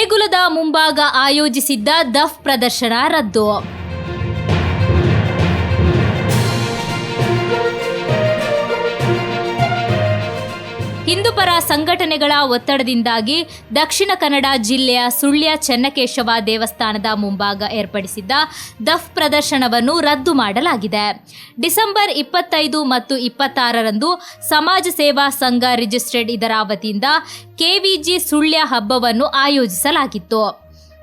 ದೇಗುಲದ ಮುಂಭಾಗ ಆಯೋಜಿಸಿದ್ದ ದಫ್ ಪ್ರದರ್ಶನ ರದ್ದು. ಹಿಂದೂಪರ ಸಂಘಟನೆಗಳ ಒತ್ತಡದಿಂದಾಗಿ ದಕ್ಷಿಣ ಕನ್ನಡ ಜಿಲ್ಲೆಯ ಸುಳ್ಯ ಚೆನ್ನಕೇಶವ ದೇವಸ್ಥಾನದ ಮುಂಭಾಗ ಏರ್ಪಡಿಸಿದ್ದ ದಫ್ ಪ್ರದರ್ಶನವನ್ನು ರದ್ದು ಮಾಡಲಾಗಿದೆ. ಡಿಸೆಂಬರ್ 25 ಮತ್ತು 26ರಂದು ಸಮಾಜ ಸೇವಾ ಸಂಘ ರಿಜಿಸ್ಟ್ರೇಡ್ ಇದರ ವತಿಯಿಂದ ಕೆವಿಜಿ ಸುಳ್ಯ ಹಬ್ಬವನ್ನು ಆಯೋಜಿಸಲಾಗಿತ್ತು.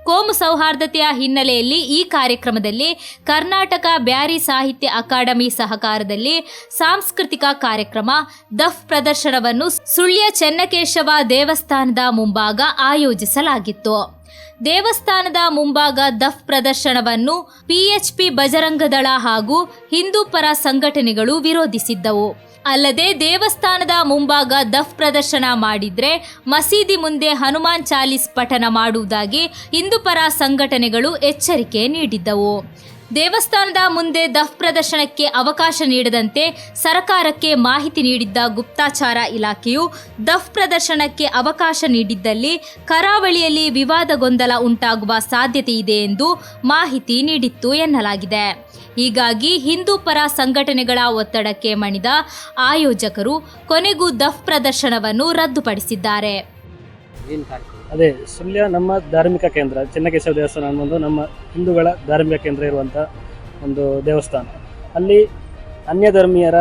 ಕೋಮು ಸೌಹಾರ್ದತೆಯ ಹಿನ್ನೆಲೆಯಲ್ಲಿ ಈ ಕಾರ್ಯಕ್ರಮದಲ್ಲಿ ಕರ್ನಾಟಕ ಬ್ಯಾರಿ ಸಾಹಿತ್ಯ ಅಕಾಡೆಮಿ ಸಹಕಾರದಲ್ಲಿ ಸಾಂಸ್ಕೃತಿಕ ಕಾರ್ಯಕ್ರಮ ದಫ್ ಪ್ರದರ್ಶನವನ್ನು ಸುಳ್ಯ ಚೆನ್ನಕೇಶವ ದೇವಸ್ಥಾನದ ಮುಂಭಾಗ ಆಯೋಜಿಸಲಾಗಿತ್ತು. ದೇವಸ್ಥಾನದ ಮುಂಭಾಗ ದಫ್ ಪ್ರದರ್ಶನವನ್ನು ಪಿಎಚ್ಪಿ ಬಜರಂಗದಳ ಹಾಗೂ ಹಿಂದೂಪರ ಸಂಘಟನೆಗಳು ವಿರೋಧಿಸಿದ್ದವು. ಅಲ್ಲದೆ ದೇವಸ್ಥಾನದ ಮುಂಭಾಗ ದಫ್ ಪ್ರದರ್ಶನ ಮಾಡಿದ್ರೆ ಮಸೀದಿ ಮುಂದೆ ಹನುಮಾನ್ ಚಾಲೀಸ್ ಪಠನ ಮಾಡುವುದಾಗಿ ಹಿಂದೂಪರ ಸಂಘಟನೆಗಳು ಎಚ್ಚರಿಕೆ ನೀಡಿದ್ದವು. ದೇವಸ್ಥಾನದ ಮುಂದೆ ದಫ್ ಪ್ರದರ್ಶನಕ್ಕೆ ಅವಕಾಶ ನೀಡದಂತೆ ಸರ್ಕಾರಕ್ಕೆ ಮಾಹಿತಿ ನೀಡಿದ್ದ ಗುಪ್ತಚರ ಇಲಾಖೆಯು ದಫ್ ಪ್ರದರ್ಶನಕ್ಕೆ ಅವಕಾಶ ನೀಡಿದ್ದಲ್ಲಿ ಕರಾವಳಿಯಲ್ಲಿ ವಿವಾದ ಗೊಂದಲ ಉಂಟಾಗುವ ಸಾಧ್ಯತೆ ಇದೆ ಎಂದು ಮಾಹಿತಿ ನೀಡಿತ್ತು ಎನ್ನಲಾಗಿದೆ. ಹೀಗಾಗಿ ಹಿಂದೂಪರ ಸಂಘಟನೆಗಳ ಒತ್ತಡಕ್ಕೆ ಮಣಿದ ಆಯೋಜಕರು ಕೊನೆಗೂ ದಫ್ ಪ್ರದರ್ಶನವನ್ನು ರದ್ದುಪಡಿಸಿದ್ದಾರೆ. ಅದೇ ಸುಳ್ಯ ನಮ್ಮ ಧಾರ್ಮಿಕ ಕೇಂದ್ರ ಚೆನ್ನಕೇಶವ ದೇವಸ್ಥಾನ ಅನ್ನೋದು ನಮ್ಮ ಹಿಂದೂಗಳ ಧಾರ್ಮಿಕ ಕೇಂದ್ರ ಇರುವಂಥ ಒಂದು ದೇವಸ್ಥಾನ. ಅಲ್ಲಿ ಅನ್ಯ ಧರ್ಮೀಯರ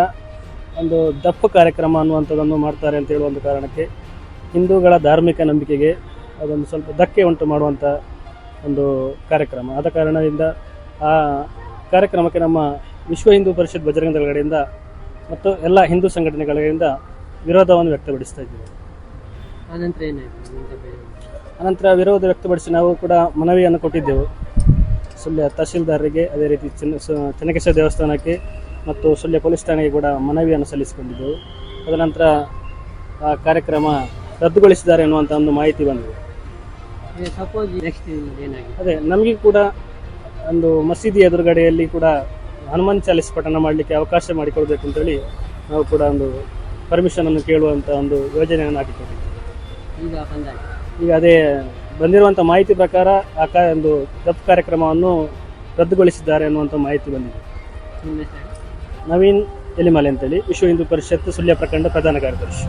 ಒಂದು ದಫ್ ಕಾರ್ಯಕ್ರಮ ಅನ್ನುವಂಥದ್ದನ್ನು ಮಾಡ್ತಾರೆ ಅಂತ ಹೇಳುವ ಒಂದು ಕಾರಣಕ್ಕೆ ಹಿಂದೂಗಳ ಧಾರ್ಮಿಕ ನಂಬಿಕೆಗೆ ಅದೊಂದು ಸ್ವಲ್ಪ ಧಕ್ಕೆ ಉಂಟು ಮಾಡುವಂಥ ಒಂದು ಕಾರ್ಯಕ್ರಮ. ಆದ ಕಾರಣದಿಂದ ಆ ಕಾರ್ಯಕ್ರಮಕ್ಕೆ ನಮ್ಮ ವಿಶ್ವ ಹಿಂದೂ ಪರಿಷತ್ ಬಜರಂಗ ದಳದ ಕಡೆಯಿಂದ ಮತ್ತು ಎಲ್ಲ ಹಿಂದೂ ಸಂಘಟನೆಗಳ ಕಡೆಯಿಂದ ವಿರೋಧವನ್ನು ವ್ಯಕ್ತಪಡಿಸ್ತಾ ಇದ್ದೀವಿ. ಅನಂತರ ವಿರೋಧ ವ್ಯಕ್ತಪಡಿಸಿ ನಾವು ಕೂಡ ಮನವಿಯನ್ನು ಕೊಟ್ಟಿದ್ದೆವು ಸುಳ್ಯ ತಹಶೀಲ್ದಾರರಿಗೆ, ಅದೇ ರೀತಿ ಚೆನ್ನಕೇಶವ ದೇವಸ್ಥಾನಕ್ಕೆ ಮತ್ತು ಸುಳ್ಯ ಪೊಲೀಸ್ ಠಾಣೆಗೆ ಕೂಡ ಮನವಿಯನ್ನು ಸಲ್ಲಿಸಿಕೊಂಡಿದ್ದೆವು. ತದನಂತರ ಆ ಕಾರ್ಯಕ್ರಮ ರದ್ದುಗೊಳಿಸಿದ್ದಾರೆ ಎನ್ನುವಂಥ ಒಂದು ಮಾಹಿತಿ ಬಂದಿದೆ. ಅದೇ ನಮಗೆ ಕೂಡ ಒಂದು ಮಸೀದಿ ಎದುರುಗಡೆಯಲ್ಲಿ ಕೂಡ ಹನುಮಾನ್ ಚಾಲೀಸ್ ಪಠಣ ಮಾಡಲಿಕ್ಕೆ ಅವಕಾಶ ಮಾಡಿಕೊಡ್ಬೇಕು ಅಂತೇಳಿ ನಾವು ಕೂಡ ಒಂದು ಪರ್ಮಿಷನನ್ನು ಕೇಳುವಂಥ ಒಂದು ಯೋಜನೆಯನ್ನು ಹಾಕಿಕೊಂಡಿದ್ದೀವಿ. ಈಗ ಅದೇ ಬಂದಿರುವಂಥ ಮಾಹಿತಿ ಪ್ರಕಾರ ಒಂದು ದಫ್ ಕಾರ್ಯಕ್ರಮವನ್ನು ರದ್ದುಗೊಳಿಸಿದ್ದಾರೆ ಅನ್ನುವಂಥ ಮಾಹಿತಿ ಬಂದಿದೆ. ನವೀನ್ ಎಲಿಮಲೆ ಅಂತೇಳಿ ವಿಶ್ವ ಹಿಂದೂ ಪರಿಷತ್ ಸುಳ್ಯ ಪ್ರಖಂಡ ಪ್ರಧಾನ ಕಾರ್ಯದರ್ಶಿ.